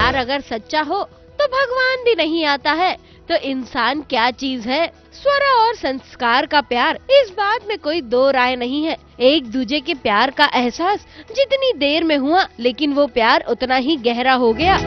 प्यार अगर सच्चा हो तो भगवान भी नहीं आता है, तो इंसान क्या चीज है। स्वरा और संस्कार का प्यार, इस बात में कोई दो राय नहीं है। एक दूजे के प्यार का एहसास जितनी देर में हुआ, लेकिन वो प्यार उतना ही गहरा हो गया।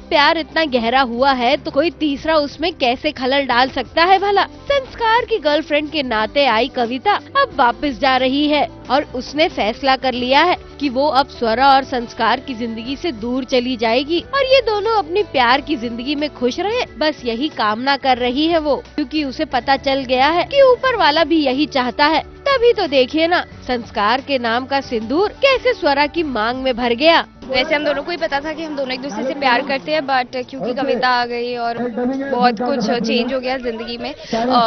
प्यार इतना गहरा हुआ है तो कोई तीसरा उसमें कैसे खलल डाल सकता है भला। संस्कार की गर्लफ्रेंड के नाते आई कविता अब वापस जा रही है और उसने फैसला कर लिया है कि वो अब स्वरा और संस्कार की जिंदगी से दूर चली जाएगी और ये दोनों अपनी प्यार की जिंदगी में खुश रहे, बस यही कामना कर रही है वो, क्योंकि उसे पता चल गया है कि ऊपर वाला भी यही चाहता है। तभी तो देखिए ना, संस्कार के नाम का सिंदूर कैसे स्वरा की मांग में भर गया। वैसे हम दोनों को ही पता था कि हम दोनों एक दूसरे से प्यार करते हैं, बट क्योंकि कविता आ गई और बहुत कुछ चेंज हो गया जिंदगी में,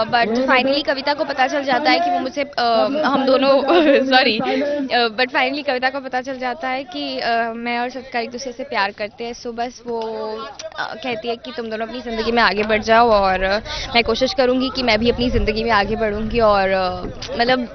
बट फाइनली कविता को पता चल जाता है कि वो मुझसे हम दोनों बट फाइनली कविता को पता चल जाता है कि मैं और संस्कार एक दूसरे से प्यार करते हैं। सो बस वो कहती है कि तुम दोनों अपनी ज़िंदगी में आगे बढ़ जाओ और मैं कोशिश करूँगी कि मैं भी अपनी ज़िंदगी में आगे बढ़ूँगी। और मतलब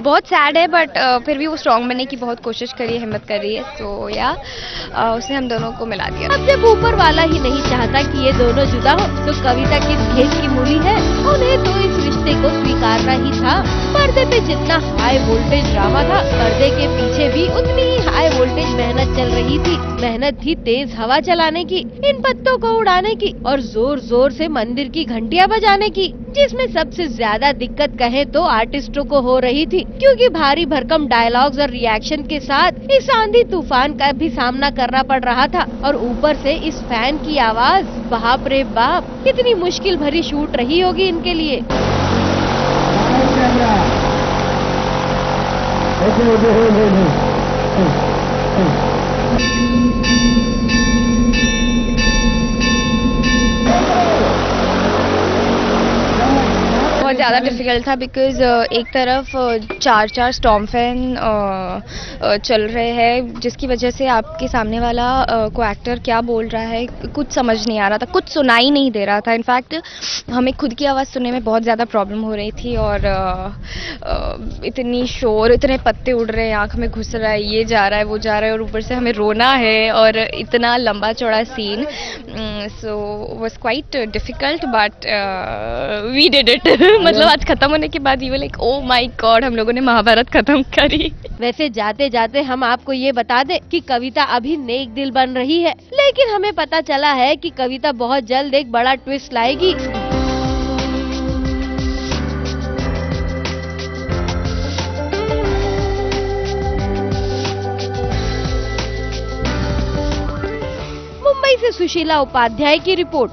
बहुत सैड है, बट फिर भी वो स्ट्रॉन्ग बनने की बहुत कोशिश करी है, हिम्मत कर रही है। सो या उसने हम दोनों को मिला दिया। अब जब ऊपर वाला ही नहीं चाहता कि ये दोनों जुदा हो, तो कविता किस खेत की मूली है। उन्हें तो इस रिश्ते को स्वीकारना ही था। पर्दे पे जितना हाई वोल्टेज ड्रामा था, पर्दे के पीछे भी उतनी ही हाई वोल्टेज मेहनत चल रही थी। मेहनत थी तेज हवा चलाने की, इन पत्तों को उड़ाने की और जोर जोर से मंदिर की घंटियां बजाने की, जिसमें सबसे ज्यादा दिक्कत कहे तो आर्टिस्टों को हो रही थी, क्योंकि भारी भरकम डायलॉग्स और रिएक्शन के साथ इस आंधी तूफान का भी सामना करना पड़ रहा था। और ऊपर से इस फैन की आवाज, बाप रे बाप, कितनी मुश्किल भरी शूट रही होगी इनके लिए। बहुत ज़्यादा डिफ़िकल्ट था बिकॉज़ एक तरफ चार स्टॉर्म फैन चल रहे हैं, जिसकी वजह से आपके सामने वाला को एक्टर क्या बोल रहा है कुछ समझ नहीं आ रहा था, कुछ सुनाई नहीं दे रहा था। इनफैक्ट हमें खुद की आवाज़ सुनने में बहुत ज़्यादा प्रॉब्लम हो रही थी और इतनी शोर, इतने पत्ते उड़ रहे हैं, आँख में घुस रहा है, ये जा रहा है वो जा रहा है और ऊपर से हमें रोना है और इतना लंबा चौड़ा scene. So was quite difficult but we did it. मतलब आज खत्म होने के बाद you like oh my God, हम लोगों ने महाभारत खत्म करी। वैसे जाते जाते हम आपको ये बता दें कि कविता अभी नेक दिल बन रही है, लेकिन हमें पता चला है कि कविता बहुत जल्द एक बड़ा ट्विस्ट लाएगी। मुंबई से सुशीला उपाध्याय की रिपोर्ट।